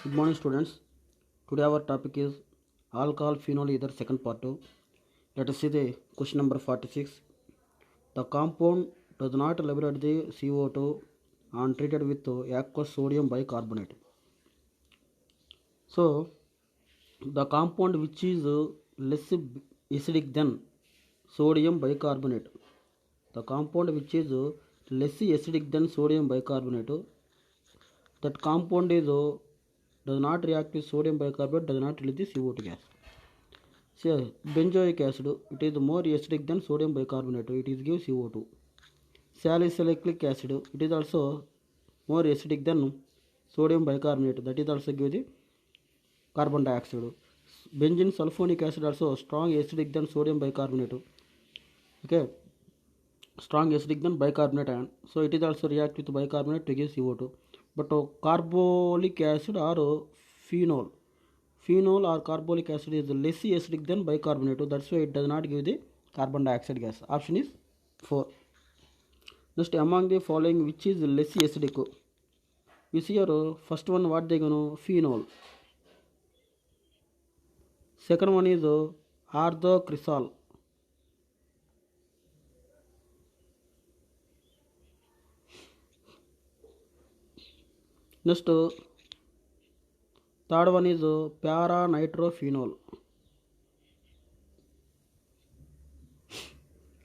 Good morning, students. Today our topic is alcohol phenol ether second part 2. Let us see the question number 46. The compound does not liberate the CO2 and treated with aqueous sodium bicarbonate. So the compound which is less acidic than sodium bicarbonate. The compound which is less acidic than sodium bicarbonate. That compound is does not react with sodium bicarbonate, does not release the CO2 gas. So, benzoic acid, it is more acidic than sodium bicarbonate, it is give CO2. Salicylic acid, it is also more acidic than sodium bicarbonate, that is also give the carbon dioxide. Benzene sulfonic acid also strong acidic than sodium bicarbonate. Okay, strong acidic than bicarbonate ion. So it is also react with bicarbonate to give CO2. But carbolic acid or phenol. Phenol or carbolic acid is less acidic than bicarbonate. That's why it does not give the carbon dioxide gas. Option is 4. Next, among the following, which is less acidic? You see your first one, what they gonna phenol. Second one is ardocresol. Next, third one is para-nitrophenol.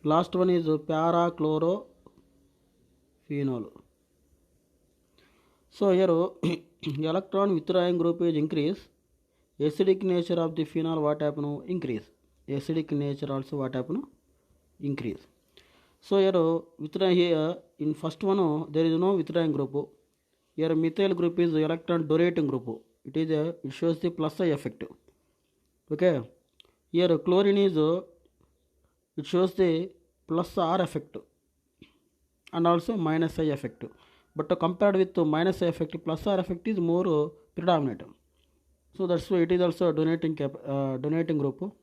Last one is para-chlorophenol. So here electron withdrawing group is increase. Acidic nature of the phenol what happen? Increase. Acidic nature also what happen? Increase. So here withdrawing here in first one there is no withdrawing group. Here methyl group is electron donating group. It shows the plus I effect. Okay. Here chlorine is it shows the plus R effect and also minus I effect. But compared with minus I effect, plus R effect is more predominant. So that's why it is also donating group.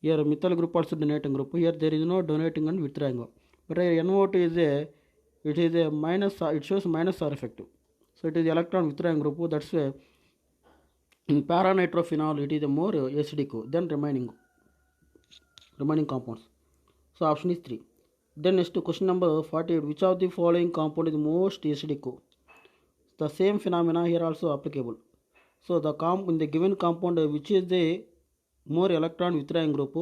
Here methyl group also donating group. Here there is no donating and withdrawing. But here NO2 is it is a minus, it shows minus R effect. So it is electron withdrawing group. That's why in para-nitrophenol it is a more acidic than remaining compounds. So option is 3. Then next to question number 48. Which of the following compound is most acidic? The same phenomena here also applicable. So the in the given compound which is the more electron withdrawing group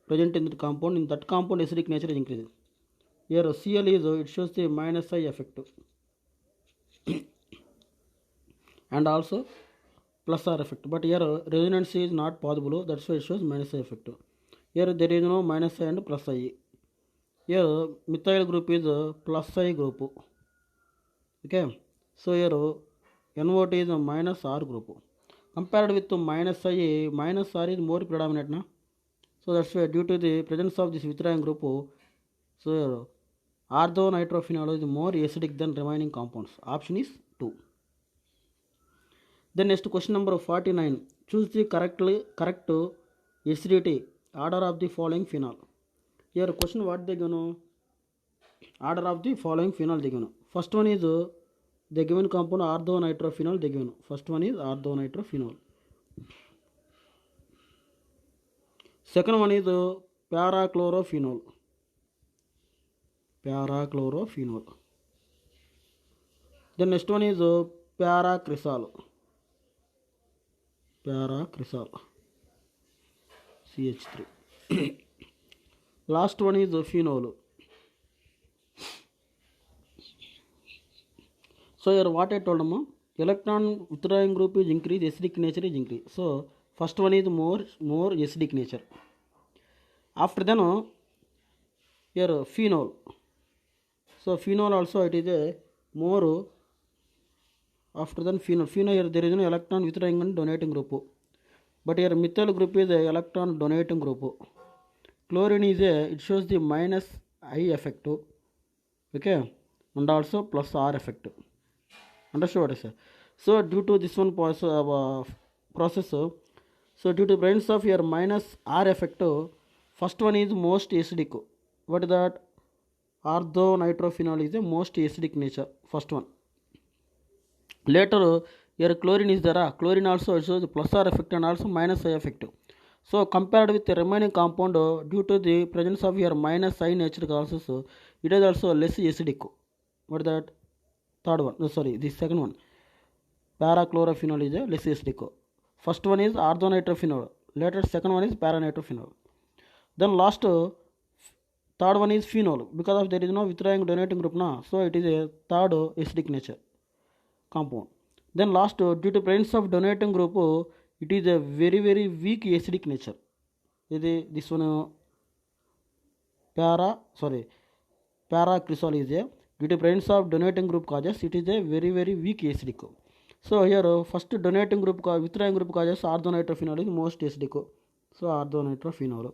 present in the compound, in that compound acidic nature is increasing. Here Cl is it shows the minus I effect and also plus R effect. But here resonance is not possible. That's why it shows minus I effect. Here there is no minus I and plus I. Here methyl group is plus I group. Okay. So here NO2 is a minus R group. Compared with minus I, minus R is more predominant. Na? So that's why due to the presence of this withdrawing group, so here ardonitrophenol is more acidic than remaining compounds. Option is 2. Then next question number 49. Choose the correct acidity order of the following phenol. Here question what they gonna order of the following phenol they gonna. First one is the given compound ardonitrophenol they given. First one is ardonitrophenol. Second one is parachlorophenol. Parachlorophenol. Then next one is paracresol. Paracresol. CH3. Last one is phenol. So here what I told them, electron withdrawing group is increase, acidic nature is increase. So first one is more acidic nature. After then here phenol. So phenol also it is a more after than phenol. Phenol here there is no electron withdrawing and donating group. But here methyl group is a electron donating group. Chlorine is it shows the minus I effect. Okay, and also plus R effect. Understood what I say? So due to this one process, so due to presence of your minus R effect, first one is most acidic. What is that? Ardonitrophenol is the most acidic nature. First one. Later Here chlorine is there. Chlorine also shows plus R effect and also minus I effect. So compared with the remaining compound, due to the presence of here minus I nature gases, it is also less acidic. What is that? Third one. No, sorry, the second one. Parachlorophenol is a less acidic. First one is orthonitrophenol. Later second one is paranitrophenol. Then last third one is phenol. Because of there is no withdrawing donating group now, so it is a third acidic nature compound. Then last due to presence of donating group, it is a very weak acidic nature. This one paracrisol is a due to presence of donating group causes it is a very weak acidic. So here first donating group withdrawing group causes orthonitrophenol is most acidic. So orthonitrophenol.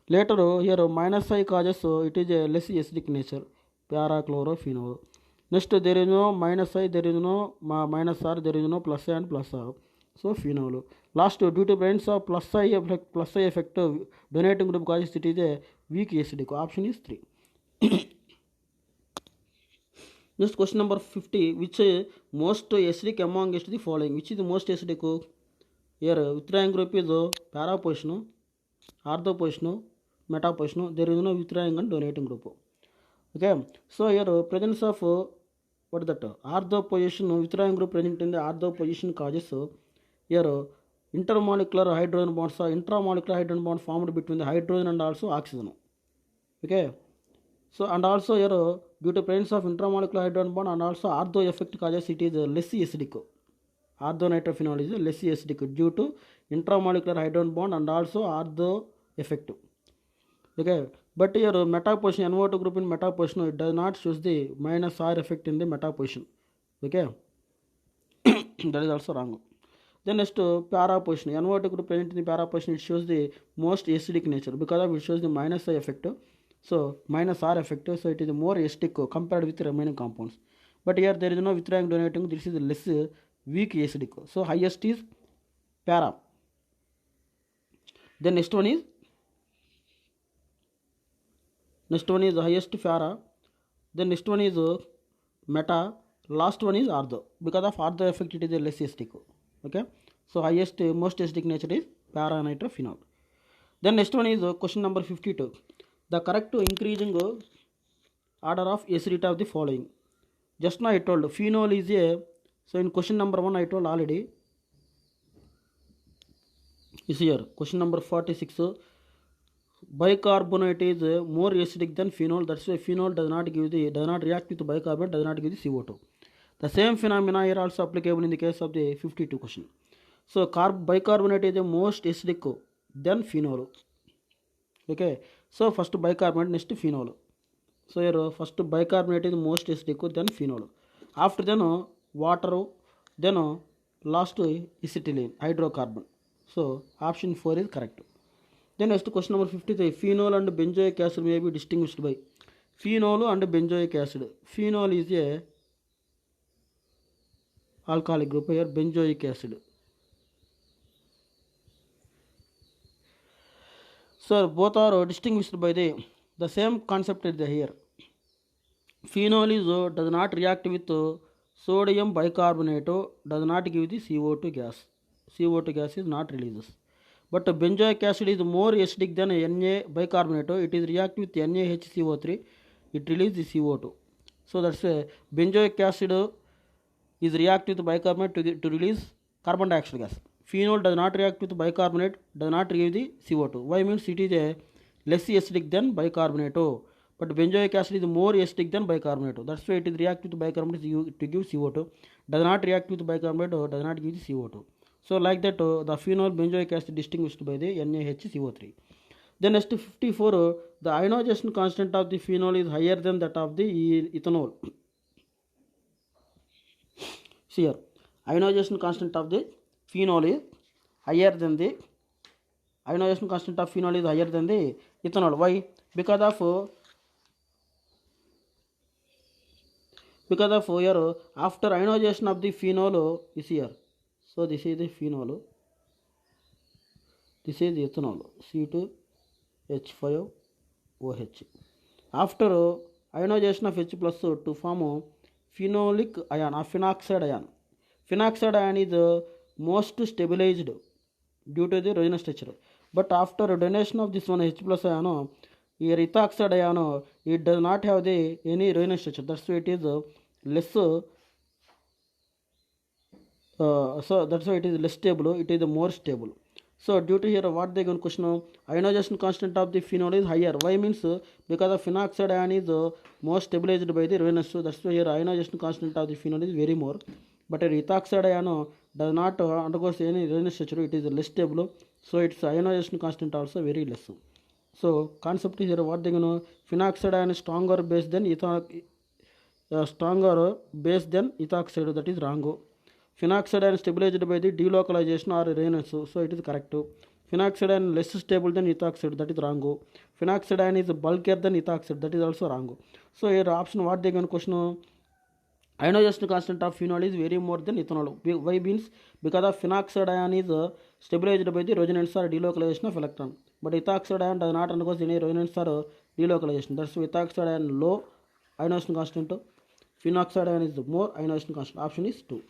Later here minus I causes it is a less acidic nature, parachlorophenol. Next there is no minus I, there is no minus R, there is no plus I and plus R. So phenol. Last due to presence of plus I effect donating group causes it is a weak acidic. Option is 3. Next question number 50. Which most acidic amongst the following? Which is the most acidic? Here withdrawing group is para position, ortho position, meta position. There is no withdrawing and donating group. Okay. So here presence of what is that? Ortho position withdrawing group present in the ortho position causes here intermolecular hydrogen bonds or intramolecular hydrogen bond formed between the hydrogen and also oxygen. Okay. So and also here due to presence of intramolecular hydrogen bond and also ortho effect causes it is less acidic. Orthonitrophenol is less acidic due to intramolecular hydrogen bond and also ortho effect. Okay, but here meta position NO2 group in meta position it does not shows the minus R effect in the meta position. Okay, that is also wrong. Then next para position NO2 group present in the para position it shows the most acidic nature because of it shows the minus I effect. So minus R effect, so it is more acidic compared with the remaining compounds. But here there is no withdrawing donating. This is less weak acidic. So highest is para. Then next one is the highest para. Then next one is meta. Last one is ortho. Because of ortho effect it is a less acidic. Okay. So highest most acidic nature is paranitrophenol. Then next one is question number 52. The correct increasing order of acidity of the following. Just now I told phenol is a, so in question number 1 I told already. Is here question number 46. Bicarbonate is more acidic than phenol. That's why phenol does not react with bicarbonate, does not give the CO2. The same phenomena are also applicable in the case of the 52 question. So bicarbonate is the most acidic than phenol. Okay, so first bicarbonate, next phenol. So here first bicarbonate is most acidic than phenol. After then water, then last acetylene, hydrocarbon. So option 4 is correct. Then next question number 53. Phenol and benzoic acid may be distinguished by phenol and benzoic acid. Phenol is a alcoholic group, here benzoic acid. So both are distinguished by the same concept is here. Phenol is does not react with sodium bicarbonate, does not give the CO2 gas. CO2 gas is not releases. But benzoic acid is more acidic than Na bicarbonate. It is react with NaHCO3. It releases the CO2. So that's why benzoic acid is react with bicarbonate to release carbon dioxide gas. Phenol does not react with bicarbonate, does not give the CO2. Why means it is a less acidic than bicarbonate. But benzoic acid is more acidic than bicarbonate. That's why it is react with bicarbonate to give CO2. Does not react with bicarbonate or does not give the CO2. So like that the phenol benzoic acid distinguished by the NaHCO3. Then next 54, the ionization constant of the phenol is higher than that of the ethanol. See here, ionization constant of the phenol is higher than the ionization constant of phenol is higher than the ethanol. Why? Because of here after ionization of the phenol is here. So this is the phenol. This is the ethanol. C2H5OH. After ionization of H plus to form phenolic ion or phenoxide ion. Phenoxide ion is most stabilized due to the resinous structure. But after donation of this one H plus ion, here ethoxide ion, it does not have the any resinous structure. That's why it is less. So that's why it is less stable. It is more stable. So due to here, what they going question, ionization constant of the phenol is higher. Why means because of phenoxide ion is more stabilized by the resinous. So that's why here ionization constant of the phenol is very more. But ethoxide ion does not undergoes any resinous structure. It is less stable. So its ionization constant also very less. So concept is here what they going to phenoxide ion is stronger base than stronger base than ethoxide. That is wrong. Phenoxide ion stabilized by the delocalization or resinous, so it is correct. Phenoxide ion less stable than ethoxide, that is wrong. Phenoxide ion is bulkier than ethoxide, that is also wrong. So here option what they can question, ionization constant of phenol is very more than ethanol. Why means because of phenoxide ion is stabilized by the resonance or delocalization of electron, but ethoxide ion does not undergo any resonance or delocalization. That's why ethoxide ion low ionization constant, phenoxide ion is more ionization constant. Option is 2.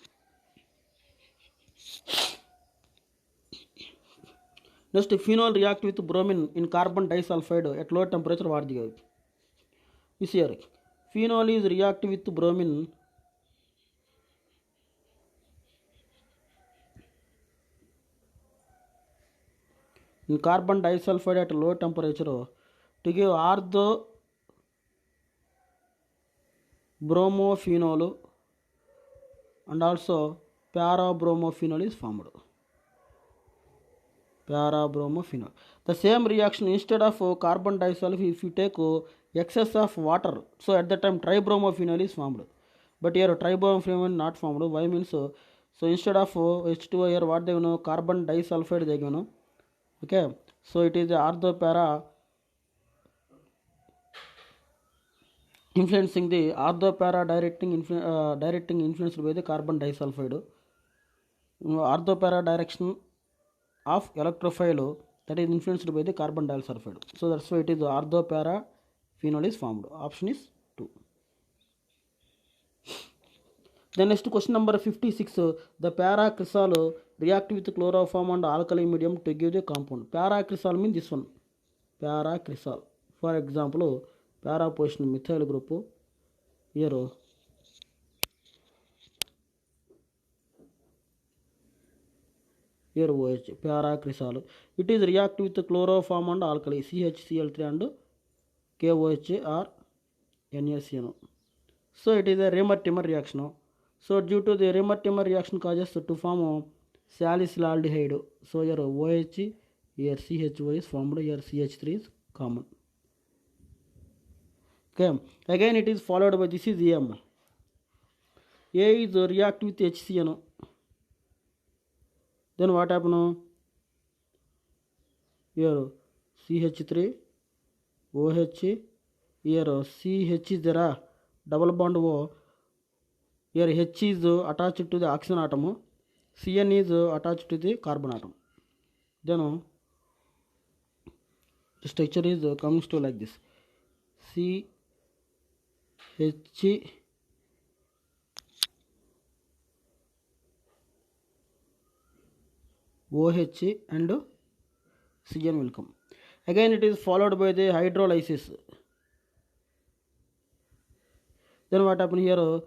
Next, phenol react with bromine in carbon disulfide at low temperature. What the is here? Phenol is react with bromine in carbon disulfide at low temperature to give ortho bromophenol and also para-bromophenol is formed. Para-bromophenol. The same reaction, instead of carbon disulfide, if you take excess of water, so at that time tribromophenol is formed. But here tribromophenol not formed. Why means so instead of H2O here what they know, carbon disulfide they know. Okay, so it is the ortho para influencing the ortho para directing influenced by the carbon disulfide. Ortho para direction of electrophile that is influenced by the carbon disulfide. So that's why it is ortho para phenol is formed. Option is 2. Then next question number 56. The para-cresol react with chloroform and alkali medium to give the compound. Para-cresol means this one. Para-cresol. For example, para position methyl group. Here OH, para-cresol. It is react with chloroform and alkali CHCl3 and KOH or NaCN. So it is a Remer-Timmer reaction. So due to the Remer-Timmer reaction causes to form salicylaldehyde. So here OH, here CHO is formed, here CH3 is common. Okay, again it is followed by this is AM. A is react with HCN. Then what happen? Here CH3, OH, here CH is there, double bond O. Here H is attached to the oxygen atom, Cn is attached to the carbon atom. Then the structure is comes to like this: C H OH and Cn will come. Again it is followed by the hydrolysis. Then what happen here?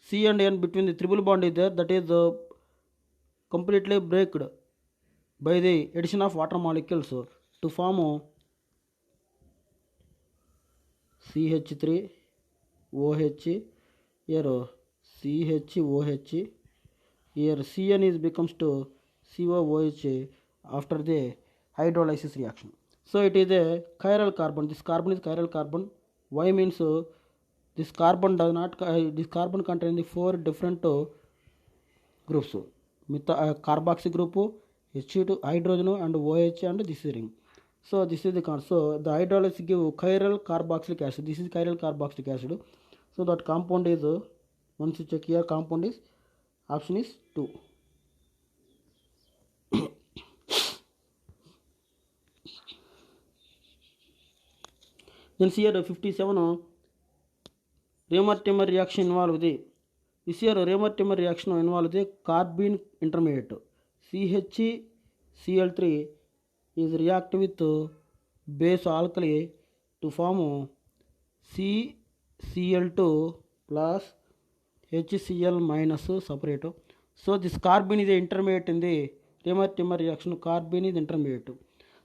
C and N between the triple bond is there, that is completely breaked by the addition of water molecules to form CH3 OH, here CHOH, here Cn is becomes to COOH after the hydrolysis reaction. So it is a chiral carbon. This carbon is chiral carbon. Why means this carbon does not this carbon contains the 4 different groups: carboxy group, H2 hydrogen and OH, and this is ring. So this is the so the hydrolysis give chiral carboxylic acid. This is chiral carboxylic acid. So that compound is once you check here, compound is option is 2. Then here 57 Remer-Timmer reaction involved. This here Reamer-Timmer reaction involves the carbene intermediate. CHCl3 is react with base alkali to form CCl2 plus HCl minus separate. So this carbene is the intermediate in the Reamer-Timmer reaction. Carbene is intermediate.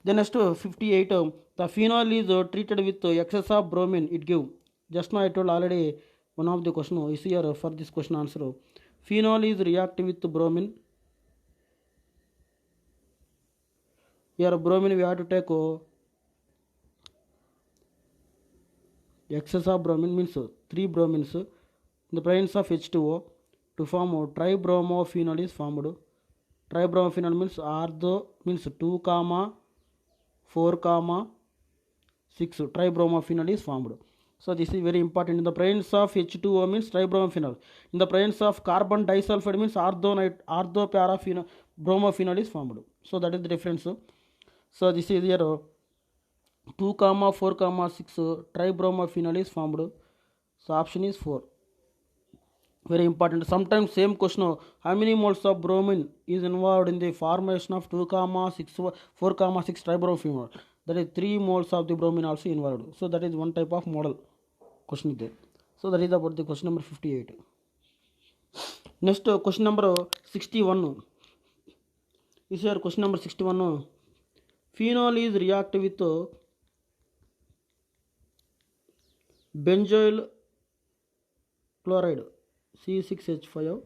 Then next 58, the phenol is treated with excess of bromine. It give. Just now I told already one of the question is here for this question answer. Phenol is react with bromine. Here bromine we have to take excess of bromine means 3 bromines in the presence of H2O to form tribromophenol is formed. Tribromophenol means ortho means 2, 4, 6 tribromophenol is formed. So this is very important. In the presence of H2O means tribromophenol. In the presence of carbon disulfide means ortho bromophenol is formed. So that is the difference. So this is here 2, 4, 6 tribromophenol is formed. So option is 4. Very important. Sometimes same question, how many moles of bromine is involved in the formation of 2, 6, 4, 6 tribromophenol? That is 3 moles of the bromine also involved. So that is one type of model question there. So that is about the question number 58. Next question number 61. This is question number 61. Phenol is react with benzoyl chloride C6H5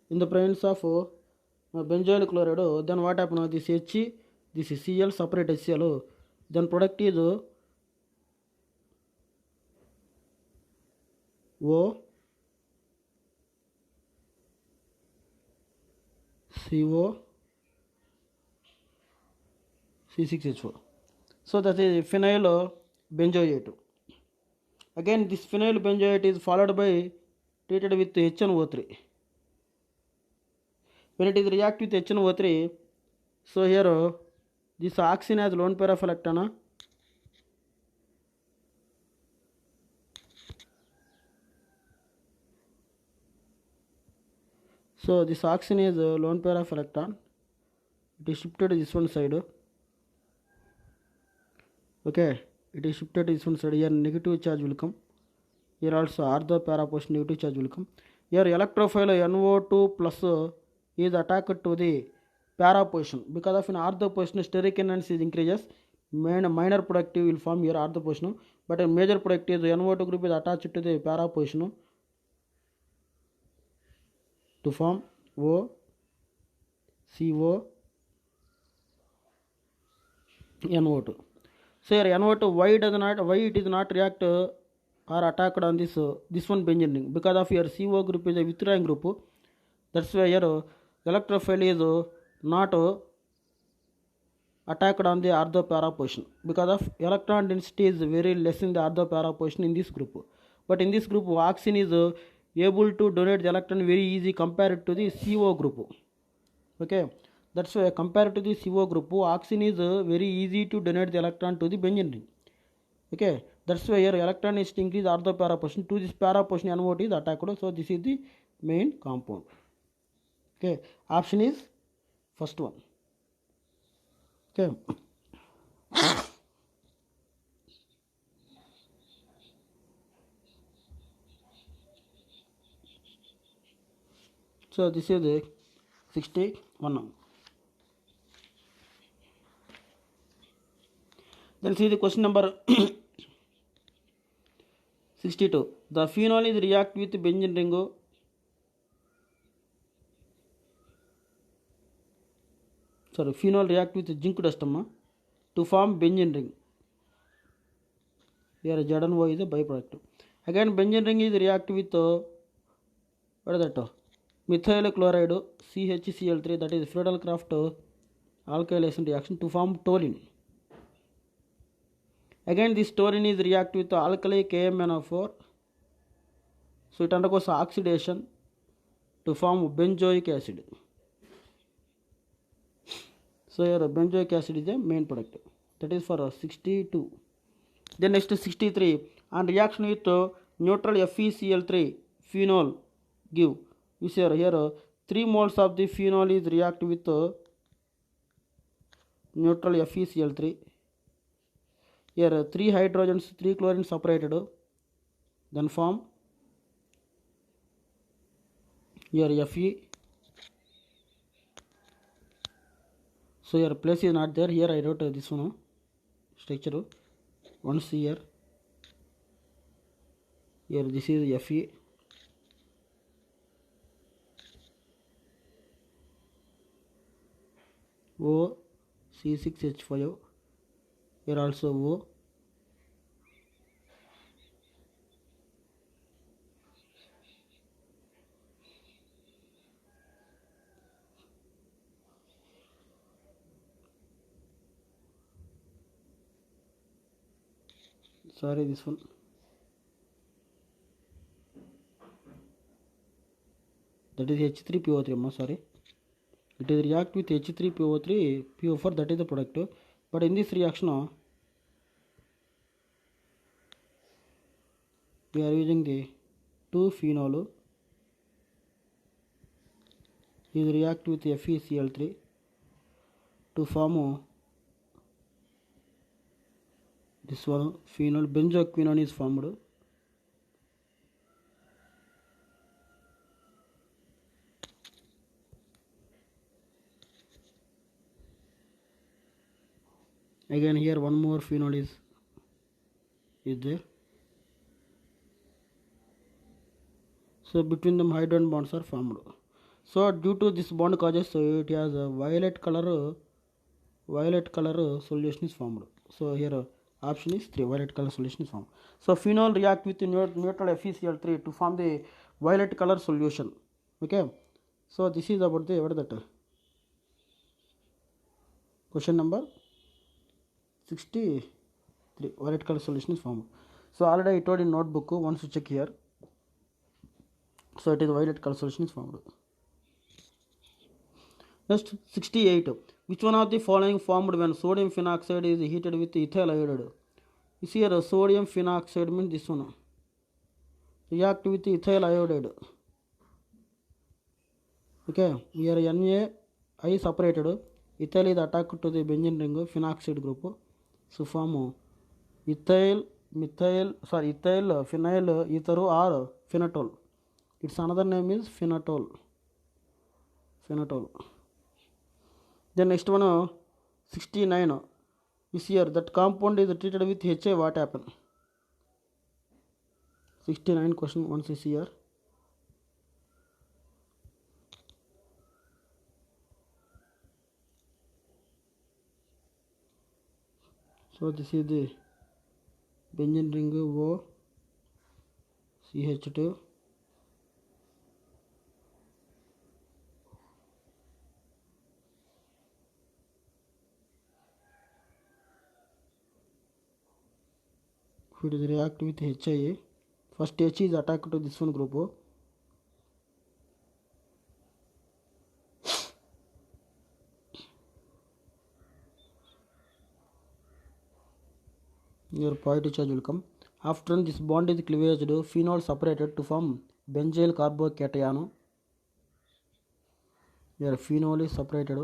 in the presence of benzoyl chloride. Then what happens? This H, this is Cl, separate HCl. Then product is O, CO, C6H4. So that is phenyl benzoate. Again this phenyl benzoate is followed by treated with HNO3. When it is react with HNO3, so here this oxygen has lone pair of electron. So this oxygen is a lone pair of electron. It is shifted to this one side. Okay, it is shifted to this one side. Here negative charge will come. Here also ortho para position negative charge will come. Here electrophile NO2 plus is attacked to the para position. Because of an ortho position, steric enhancy increases. Minor product will form here ortho position. But a major product is NO2 group is attached to the para position to form O, CO, NO2. So here NO2 why it is not react or attacked on this one benzene ring? Because of your CO group is a withdrawing group. That's why your electrophile is not attacked on the ortho para position. Because of electron density is very less in the ortho para position in this group. But in this group oxygen is able to donate the electron very easy compared to the CO group. Okay, that's why compared to the CO group oxygen is very easy to donate the electron to the benzene ring. Okay, that's why here electron is increase ortho para position. To this para position NO2 is attacked. So this is the main compound. Okay, option is first one. Okay. So this is the 61. Then see the question number 62. The phenol is react with benzene ring. Phenol react with zinc dust to form benzene ring. Here Zn-O is a byproduct. Again benzene ring is react with what is that? Methyl chloride CHCl3, that is Friedel-Crafts alkylation reaction to form toluene. Again this toluene is react with alkali KMnO4. So it undergoes oxidation to form benzoic acid. So here benzoic acid is the main product. That is for 62. Then next 63. On reaction with neutral FeCl3 phenol give. You see here 3 moles of the phenol is react with neutral FeCl3. Here 3 hydrogens, 3 chlorine separated, then form here Fe. So your place is not there. Here I wrote this one structure once here. Here this is Fe. O C6H5. Here also O. Sorry, this one. That is H3PO3. Sorry. It is react with H3PO3, PO4, that is the product. But in this reaction, we are using the 2-phenol. Is react with FeCl3 to form this one phenol. Benzoquinone is formed. Again here one more phenol is there. So between them hydrogen bonds are formed. So due to this bond causes it has a violet color solution is formed. So here option is 3, violet color solution is formed. So phenol react with neutral FeCl3 to form the violet color solution. Okay. So this is about the what that question number 63, violet color solution is formed. So already I told in notebook, once you check here. So it is violet color solution is formed. Next 68. Which one of the following formed when sodium phenoxide is heated with ethyl iodide? You see here sodium phenoxide means this one. React with ethyl iodide. Okay, here Na I separated. Ethyl is attached to the benzene ring, phenoxide group. So form ethyl, phenyl, ether or phenatol. Its another name is phenatol. Then next one 69. Is here that compound is treated with HA, what happen? 69 question once is here. So this is the benzene ring O CH2. It is react with HIA. First H is attached to this one group. Your positive charge will come. After this bond is cleavaged, phenol separated to form benzyl carbocation. Your phenol is separated.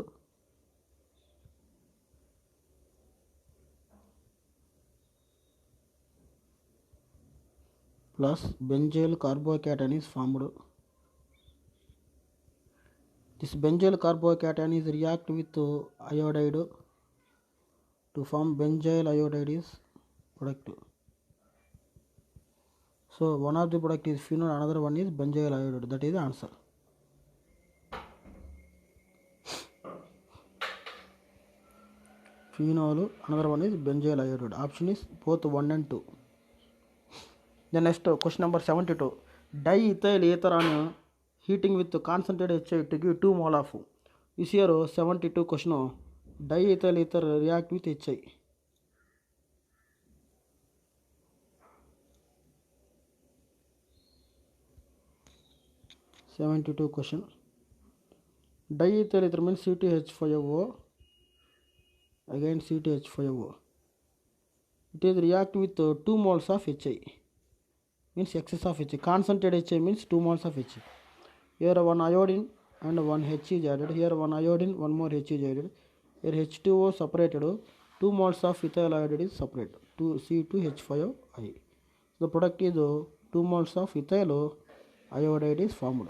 Plus benzyl carbocation is formed. This benzyl carbocation is react with iodide to form benzyl iodide is product. So one of the product is phenol, another one is benzyl iodide. That is the answer. Phenol, another one is benzyl iodide. Option is both 1 and 2. Then next question number 72. Diethyl ether on heating with concentrated HI to give 2 mole of. Is here 72 question. Diethyl ether react with HI. 72 question. Diethyl ether means C2H5O. Again C2H5O. It is react with 2 moles of HI. Means excess of HI. Concentrated HI means 2 moles of HI. Here one iodine and one H is added. Here one iodine, one more H is added. Here H2O separated. 2 moles of ethyl iodide is separate. 2C2H5I. The product is 2 moles of ethyl iodide is formed.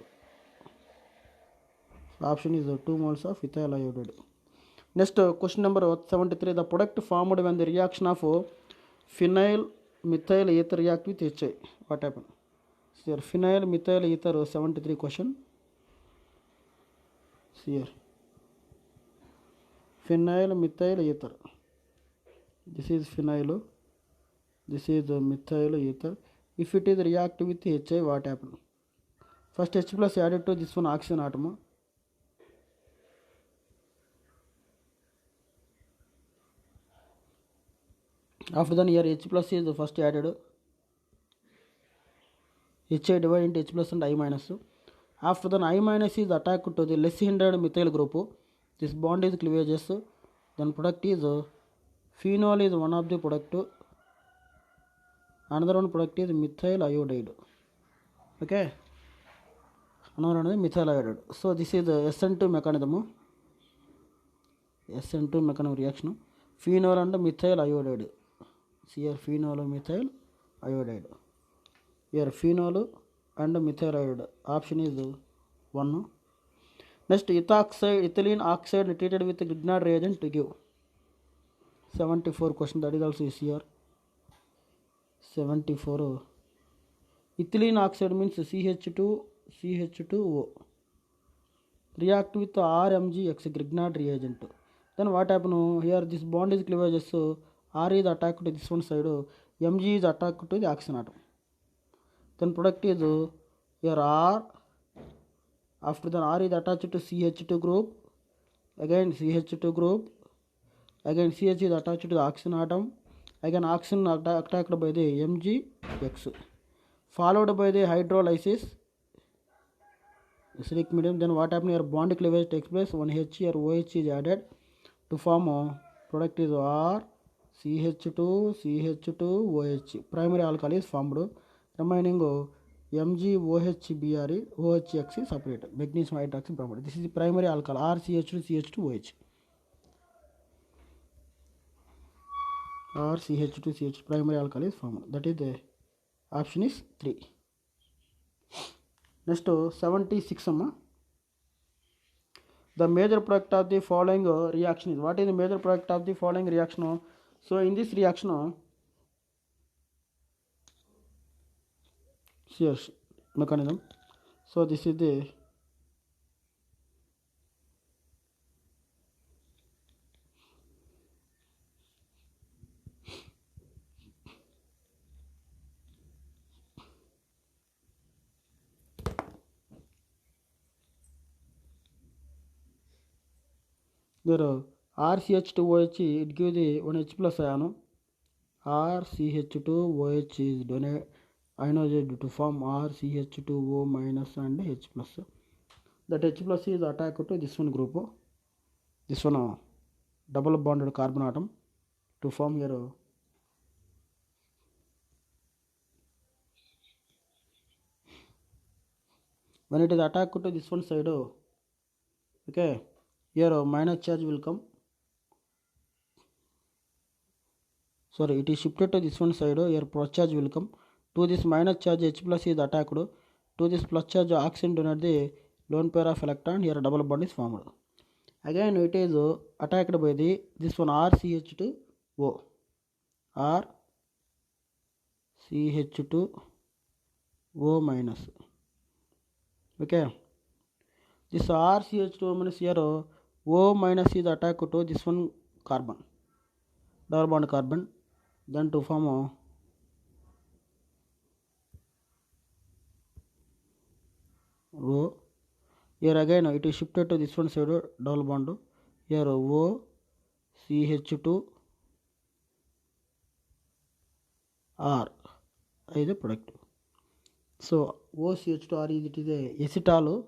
The option is 2 moles of ethyl iodide. Next question number 73. The product formed when the reaction of phenyl methyl ether react with HI. What happened? Here phenyl methyl ether 73 question. Here phenyl methyl ether. This is phenyl. This is methyl ether. If it is react with HI, what happened? First H plus added to this one oxygen atom. After that here H plus is first added. HI divided into H plus and I minus. After that I minus is attacked to the less hindered methyl group. This bond is cleavages. Then product is phenol is one of the product. Another one product is methyl iodide. Okay. Another one is methyl iodide. So this is the SN2 mechanism. SN2 mechanism reaction. Phenol and methyl iodide. See here phenol and methyl iodide. Here phenol and methyl iodide. Option is 1. Next ethylene oxide treated with Grignard reagent to give 74 question. That is also is here. 74. Ethylene oxide means CH2O. React with RMgX Grignard reagent. Then what happen? Here this bond is cleavages. So R is attacked to this one side. Mg is attacked to the oxygen atom. Then product is here R. After that R is attached to CH2 group. Again CH2 group. Again CH is attached to the oxygen atom. Again oxygen attacked by the Mgx. Followed by the hydrolysis. Acidic medium. Then what happens here? Bond cleavage takes place. One H or OH is added to form product is R, CH2, CH2, OH. Primary alcohol is formed. Remaining MgOH, OHX is separated. Magnesium hydroxide bromide. This is the primary alcohol R, CH2, CH2, OH. R, CH2, CH2 primary alcohol is formed. That is the option is 3. Next 76 the major product of the following reaction is. What is the major product of the following reaction? So in this reaction here mechanism. So this is the there RCH2OH, it gives the one H plus ion. RCH2OH is donated ionized to form RCH2O minus and H plus. That H plus is attacked to this one group. This one double bonded carbon atom to form here when it is attacked to this one side. Okay, here minus charge will come. Sorry, it is shifted to this one side. Here plus charge will come. To this minus charge H plus is attacked. To this plus charge oxygen donate the lone pair of electron. Here double bond is formed. Again it is attacked by the this one RCH2O. RCH2O minus. Okay. This RCH2O minus here O minus is attacked to this one carbon. Double bond carbon. Then to form O. Here again it is shifted to this one side double bond. Here O CH2 R is the product. So OCH2R is it is a acetal.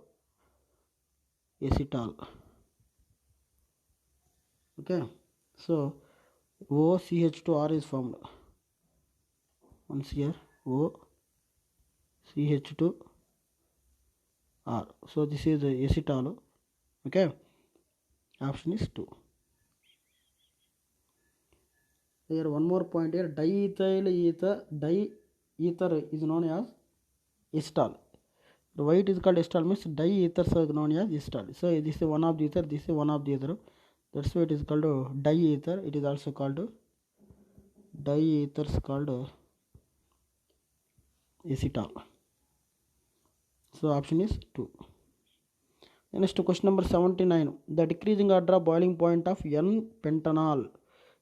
Okay. So OCH2R is formed. Once here OCH2 R. So this is acetal. Okay, option is 2. Here one more point here, diethyl ether, diether is known as acetal. Why it is called acetal means diethers are known as acetal. So this is one of the ether, this is one of the other. That's why it is called diether. It is also called diethers called acetal. So option is 2. Next question number 79. The decreasing order of boiling point of N-pentanol.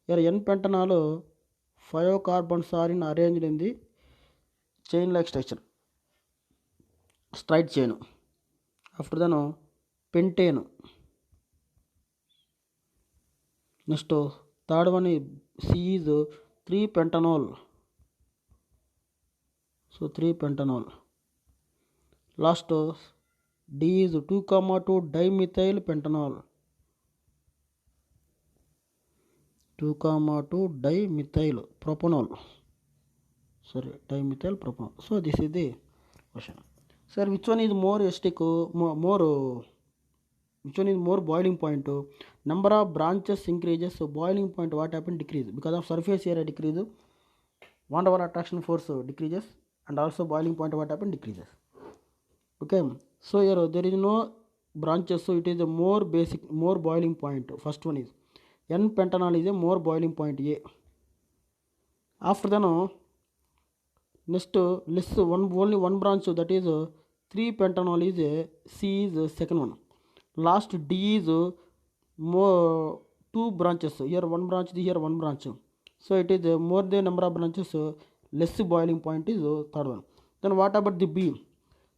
Here N-pentanol 5 carbons are arranged in the chain like structure, straight chain. After that pentane. Next third one is C is 3 pentanol. So 3 pentanol. Last D is 2, 2 dimethyl pentanol. 2, 2 dimethyl propanol. Sorry, dimethyl propanol. So this is the question. Sir, which one is more acidic? Which one is more boiling point? Number of branches increases. So boiling point what happened? Decrease because of surface area decrease. Van der Waals attraction force decreases, and also boiling point what happened? Decreases. Okay. So here there is no branches, so it is a more basic, more boiling point. First one is N-pentanol is a more boiling point A. After that next less one, only one branch, so that is 3 pentanol is a C is second one. Last D is more 2 branches. Here one branch, here one branch. So it is more the number of branches, less boiling point is third one. Then what about the B?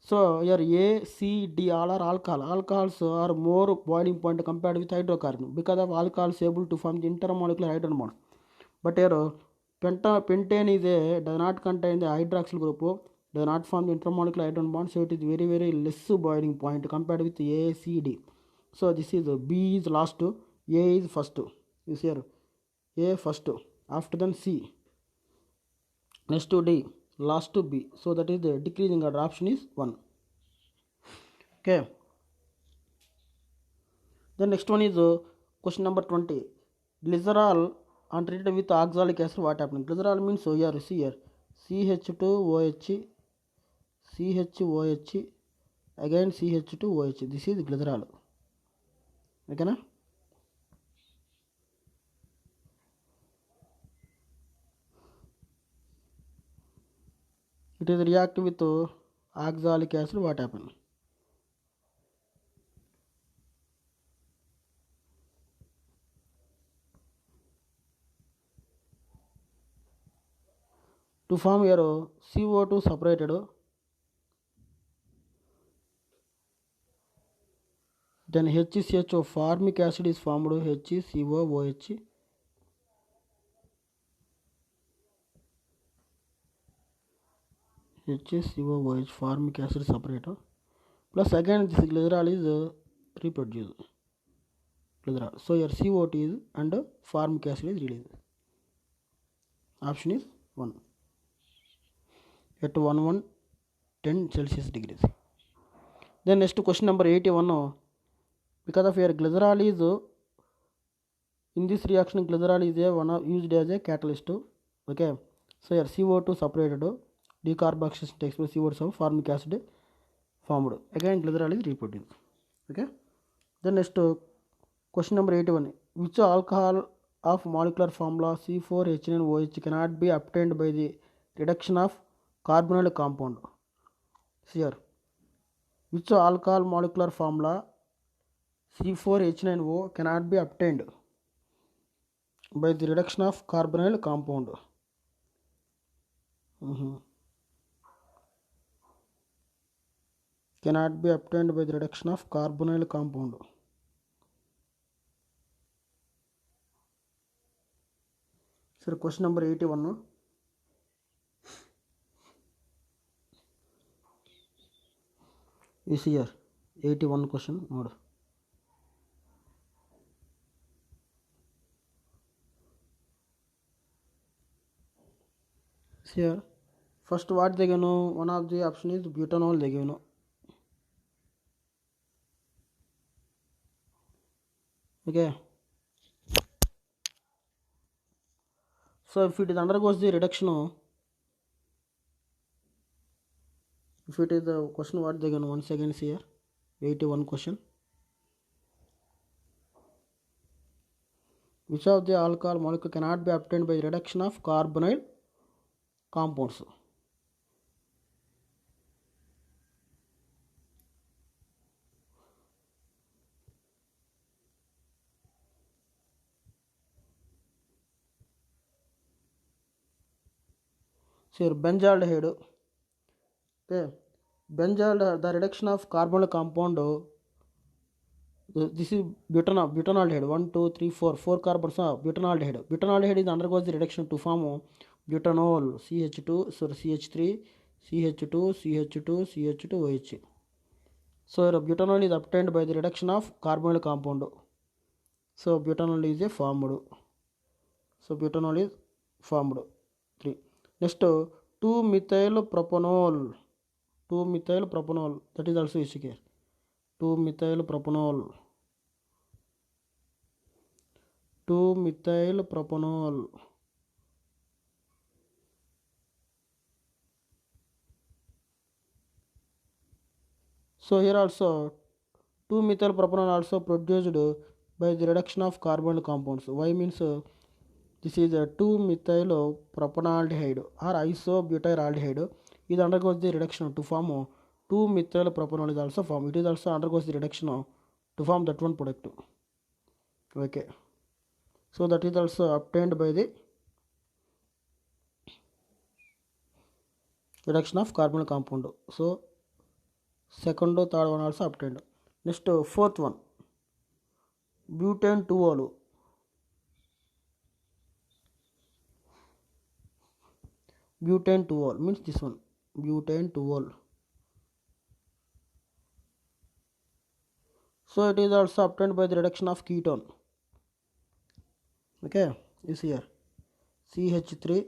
So here A, C, D all are alcohol. Alcohols are more boiling point compared with hydrocarbon because of alcohols able to form the intermolecular hydrogen bond. But here pentane is does not contain the hydroxyl group, does not form the intermolecular hydrogen bond, so it is very very less boiling point compared with A, C, D. So this is B is last, A is first. Is here A first, after then C, next to D, last to B. So that is the decreasing order. Option is 1. Okay. The next one is question number 20. Glycerol and treated with oxalic acid, what happened? Glycerol means here, see here, CH2OH, CHOH, again CH2OH. This is glycerol. Okay na? It is reactive with oxalic acid, what happened? To form here CO2 separated, then HCHO formic acid is formed, HCOOH, HCOOH formic acid separator, plus again this glycerol is reproduced. Glycerol. So your CO2 is and formic acid is released. Option is 1 at 1110 Celsius degrees. Then next question number 81. Because of your glycerol is in this reaction, glycerol is a one of used as a catalyst. Okay. So your CO2 separated, decarboxylation takes place, CO2 formic acid formed. Again glycerol is reproduced. Okay. Then next question number 81. Which alcohol of molecular formula C4H9OH cannot be obtained by the reduction of carbonyl compound? Here, which alcohol molecular formula C4H9O cannot be obtained by the reduction of carbonyl compound? Cannot be obtained by the reduction of carbonyl compound. Sir, question number 81. Is here 81 question. Note. Here first what they give, one of the option is butanol they give. Okay. So if it is undergoes the reduction, if it is the question what they can once again see here, 81 question. Which of the alcohol molecule cannot be obtained by reduction of carbonyl compounds? So here benzaldehyde. Okay. Benzaldehyde, the reduction of carbonyl compound. This is butanaldehyde. 1, 2, 3, 4. 4 carbons of butanaldehyde. Butanaldehyde is undergoes the reduction to form butanol, CH2, sorry, CH3, CH2, CH2, CH2, OH. So here butanol is obtained by the reduction of carbonyl compound. So butanol is a formed. So butanol is formed. 3. Next, 2-methyl propanol. 2-methyl propanol. That is also used here. 2-methyl propanol. 2-methyl propanol. So here also 2-methyl propanol also produced by the reduction of carbonyl compounds. Why means this is a 2-methyl propanaldehyde or isobutyraldehyde is undergoes the reduction to form 2-methyl propanol is also formed. It is also undergoes the reduction to form that one product. Okay. So that is also obtained by the reduction of carbonyl compound. So second or third one also obtained. Next, fourth one, butane 2-ol. Butane 2-ol means this one, butane 2-ol. So it is also obtained by the reduction of ketone. Okay, is here CH3.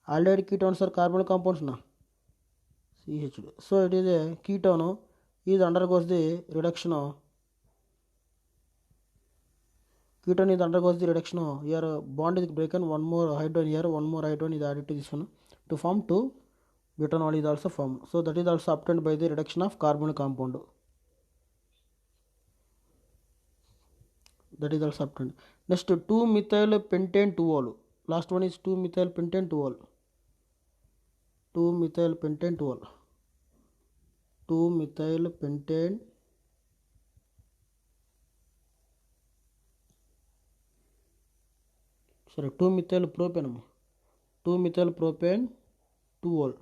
Aldehyde ketones are carbonyl compounds na, CH2. So it is a ketone is undergoes the reduction. Ketone is undergoes the reduction. Here bond is broken. One more hydrogen here. One more hydrogen is added to this one to form 2. Butanol is also formed. So that is also obtained by the reduction of carbonyl compound. That is also obtained. Next, 2-methyl pentane 2-ol. Last one is 2-methyl pentane 2-ol. 2-methyl pentane 2-ol. 2-methyl pentane. Sorry, 2-methyl propane. 2-methyl propane 2-ol.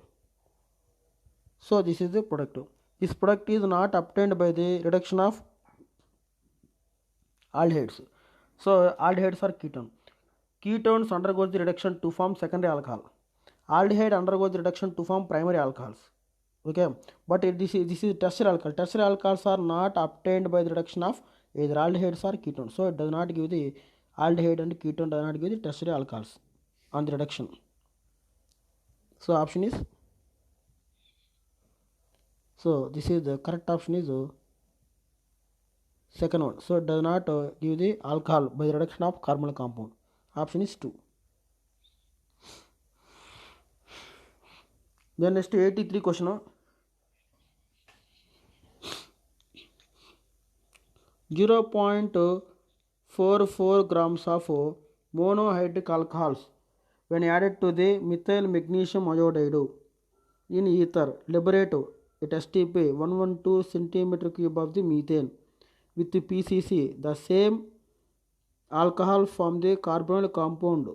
So this is the product. This product is not obtained by the reduction of aldehydes. So aldehydes are ketone. Ketones undergoes the reduction to form secondary alcohol. Aldehyde undergoes the reduction to form primary alcohols. Okay, but this is tertiary alcohol. Tertiary alcohols are not obtained by the reduction of either aldehydes or ketones. So it does not give the aldehyde and ketone does not give the tertiary alcohols on the reduction. So option is, so this is the correct option is second one. So it does not give the alcohol by the reduction of carbonyl compound. Option is 2. Then next 83 question. 0.44 grams of monohydric alcohols when added to the methyl magnesium iodide in ether liberate at STP 112 centimeter cube of the methane with the PCC. The same alcohol from the carbonyl compound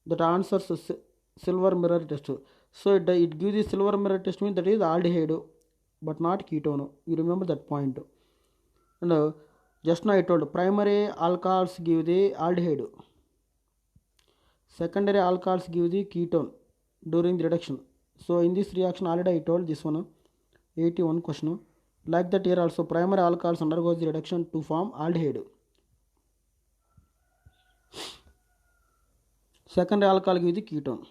that answers silver mirror test. So it gives the silver mirror test means that is aldehyde but not ketone. You remember that point. And just now I told primary alcohols give the aldehyde. Secondary alcohols give the ketone during the reduction. So in this reaction already I told this one 81 question. Like that here also primary alcohols undergoes the reduction to form aldehyde. Secondary alcohol give the ketone.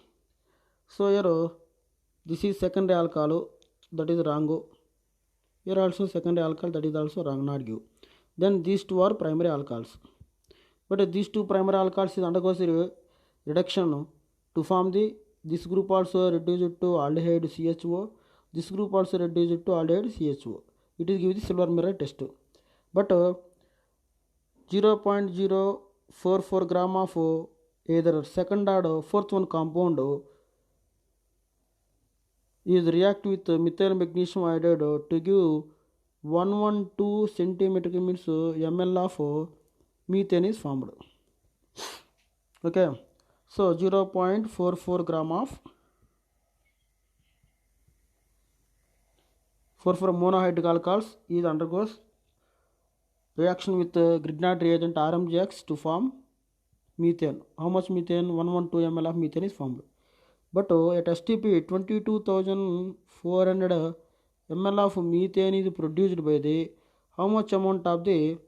So here this is secondary alcohol, that is wrong. Here also secondary alcohol, that is also wrong, not give. Then these two are primary alcohols. But these two primary alcohols is undergoes reduction to form the this group also reduced to aldehyde CHO. This group also reduced to aldehyde CHO. It is give the silver mirror test. But 0.044 gram of either second or fourth one compound is react with methyl magnesium iodide to give 112 centimeter means ml of methane is formed. Okay, so 0.44 gram of 44 monohydrate alcohols is undergoes reaction with Grignard reagent RMGX to form methane. How much methane? 112 ml of methane is formed. But at STP 22,400 ml of methane is produced by the how much amount of the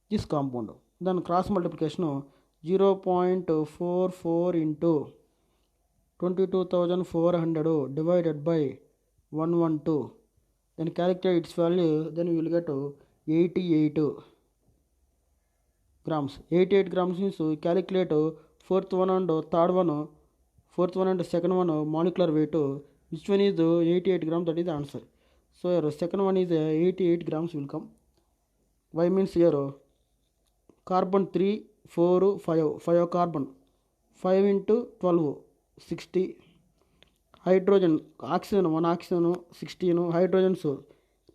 this compound? Then cross multiplication 0.44 into 22,400 divided by 112. Then calculate its value. Then we will get 88 grams. 88 grams means calculate fourth one and third one. Fourth one and second one molecular weight. Which one is 88 grams? That is the answer. So here second one is 88 grams will come. Why means here carbon 3, 4, 5. 5 carbon. 5 into 12, 60. Hydrogen, oxygen, 1 oxygen, 16. Hydrogens,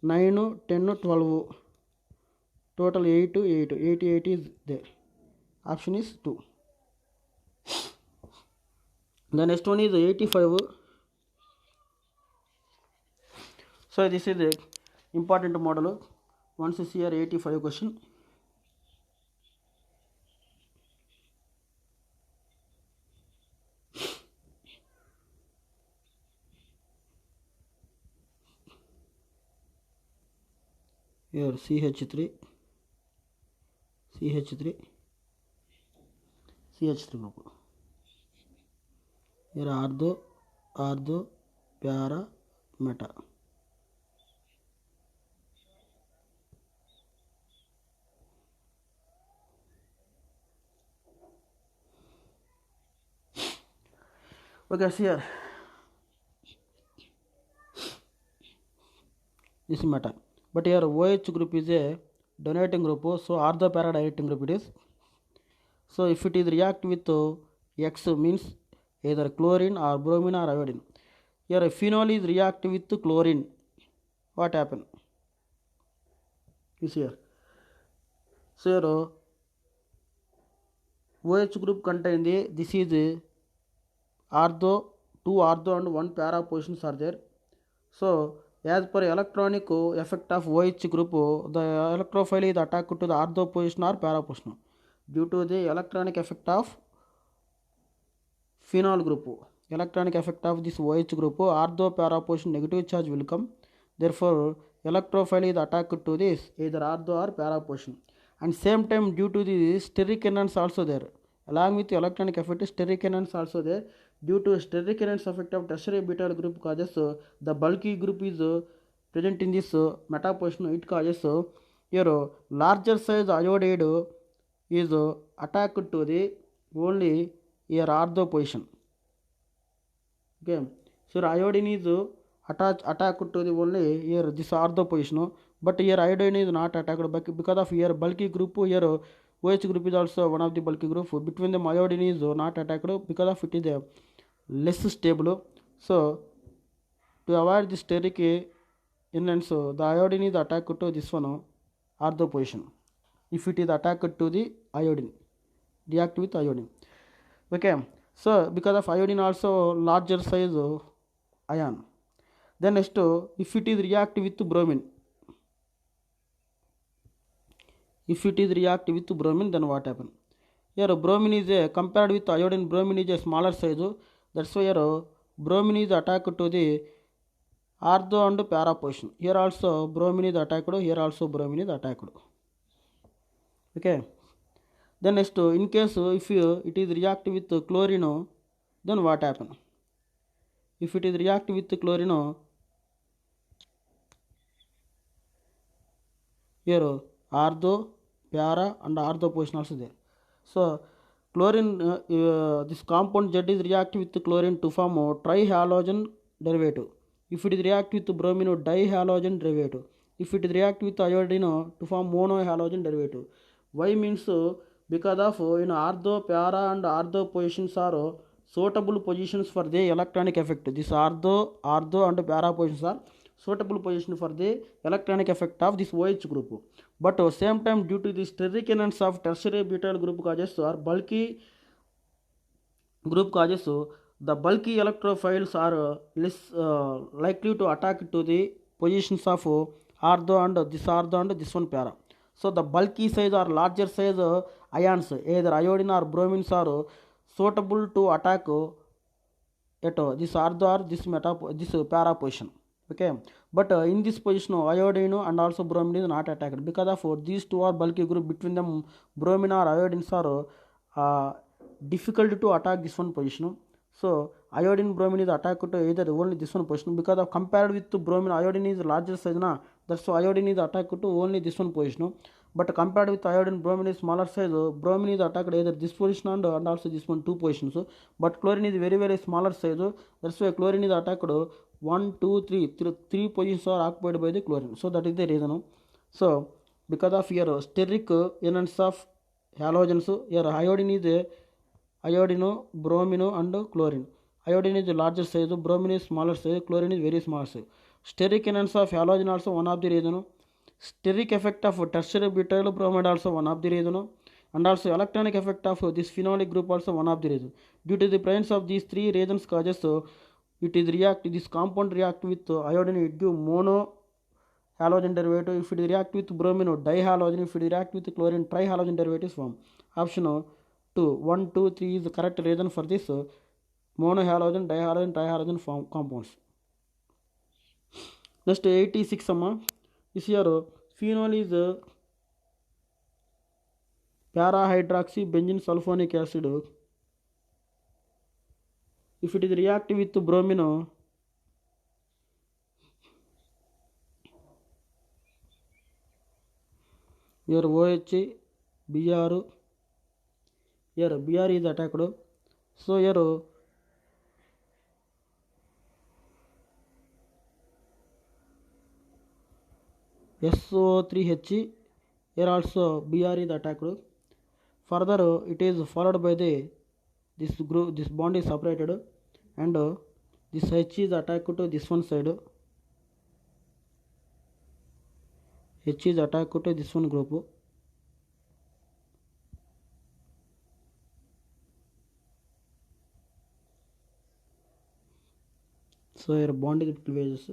9, 10, 12. Total 8, 8. 88 is there. Option is 2. The next one is 85. So this is the important model. Once you see here 85 question. Here CH3, CH3, CH3 group. Here ardo, ardo, para, meta. Okay, see here. This is meta. But here OH group is a donating group, so ardo para directing group it is. So if it is react with X means either chlorine or bromine or iodine. Here a phenol is react with chlorine. What happen? You see here. So here OH group contain this is ardo, 2 ardo and 1 para positions are there. So as per electronic effect of OH group, the electrophile is attacked to the ardo position or para position due to the electronic effect of phenol group. Electronic effect of this OH group, ardo para position negative charge will come. Therefore, electrophile is attacked to this either ardo or para position. And same time due to the steric enance also there. Along with the electronic effect, steric enance also there. Due to steric enance effect of tertiary butyl group causes the bulky group is present in this meta position. It causes here larger size iodide is attacked to the only here ardo position. Okay, so iodine is attacked to the only here this ardo position, but here iodine is not attacked because of here bulky group. Here OH group is also one of the bulky group. Between them iodine is not attacked because of it is less stable. So to avoid the steric enance, the iodine is attacked to this one ardo position. If it is attacked to the iodine, react with iodine. Okay, so because of iodine also larger size ion. Then next if it is react with bromine, if it is react with bromine, then what happen? Here bromine is a compared with iodine, bromine is a smaller size. That's why here bromine is attacked to the ardo and para position. Here also bromine is attacked. Here also bromine is attacked. Okay. Then next in case if it is react with chlorine, then what happen? If it is react with chlorine, here ardo para and ortho position also there. So chlorine, this compound Z is react with chlorine to form a trihalogen derivative. If it is react with bromine, dihalogen derivative. If it is react with iodine to form monohalogen derivative. Why means because of in ortho, para and ortho positions are suitable positions for the electronic effect. This ortho and para positions are suitable position for the electronic effect of this OH group. But same time, due to the steric enants of tertiary butyl group causes or bulky group causes, the bulky electrophiles are less likely to attack to the positions of ortho and this one para. So the bulky size or larger size ions, either iodine or bromines, are suitable to attack at this ortho or this para position. Okay, but in this position iodine and also bromine is not attacked because of these two are bulky group. Between them bromine or iodines are difficult to attack this one position. So iodine bromine is attacked to either only this one position because of compared with bromine iodine is larger size na, that's why iodine is attacked to only this one position. But compared with iodine bromine is smaller size, bromine is attacked either this position and also this one two positions. But chlorine is very smaller size, that's why chlorine is attacked 1 2 3 positions are occupied by the chlorine. So that is the reason. So because of here steric enants of halogens, here iodine is iodine, bromine and chlorine. Iodine is the larger size, bromine is smaller size, chlorine is very small size. Steric enants of halogen also one of the reason. Steric effect of tertiary butyl bromide also one of the reason. And also electronic effect of this phenolic group also one of the reason. Due to the presence of these three reasons causes, this compound react with iodine, it give mono halogen derivative. If it react with bromine, dihalogen. If it react with chlorine, trihalogen derivatives form. Option 2, 1, 2, 3 is the correct reason for this monohalogen, dihalogen, trihalogen form compounds. Next 86 this here phenol is para-hydroxy benzene sulfonic acid. If it is react with bromine, here OH, Br, here Br is attacked. So here SO3H, here also Br is attacked. Further it is followed by this group, this bond is separated and this H is attacked to this one side. H is attacked to this one group. So here bond is cleavages.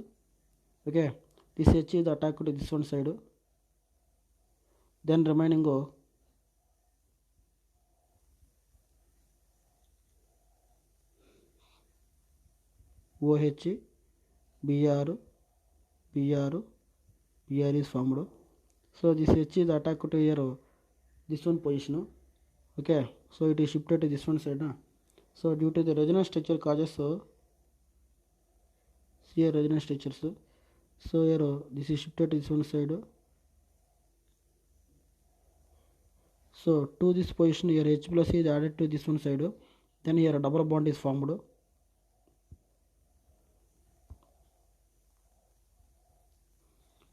Okay, this H is attacked to this one side. Then remaining OH, Br, Br is formed. So this H is attacked to here this one position. Okay, so it is shifted to this one side. So due to the resonance structure causes here resonance structures. So here this is shifted to this one side. So to this position here H plus is added to this one side. Then here a double bond is formed.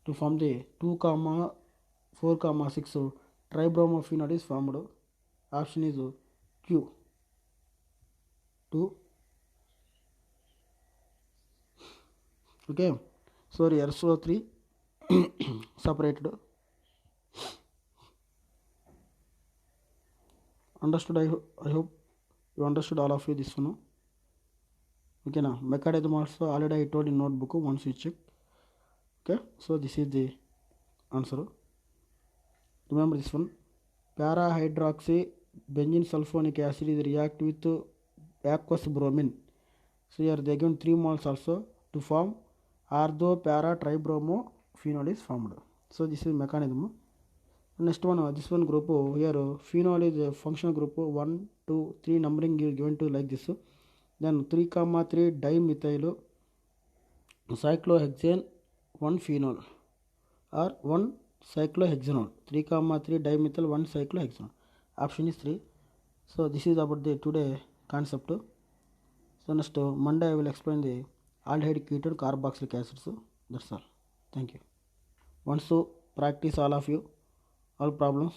To form the 2, 4, 6 tribromophenol is formed. Option is Q. 2. Okay. Sorry, SO3 separated. Understood? I hope you understood all of you this one. Okay, now mechanism also already I told in notebook once you check. Okay, so this is the answer. Remember this one. Para-hydroxy benzene sulfonic acid is react with aqueous bromine. So here they given 3 moles also to form ortho para tribromophenol is formed. So this is mechanism. Next one, this one group here phenol is a functional group 1, 2, 3 numbering is given to like this. Then 3, 3 dimethyl cyclohexane 1 phenol or 1 cyclohexanol. 3, 3 dimethyl 1 cyclohexanol. Option is 3. So this is about the today concept. So next Monday I will explain the aldehyde ketone carboxylic acids. That's all. Thank you. Once to practice all of you all problems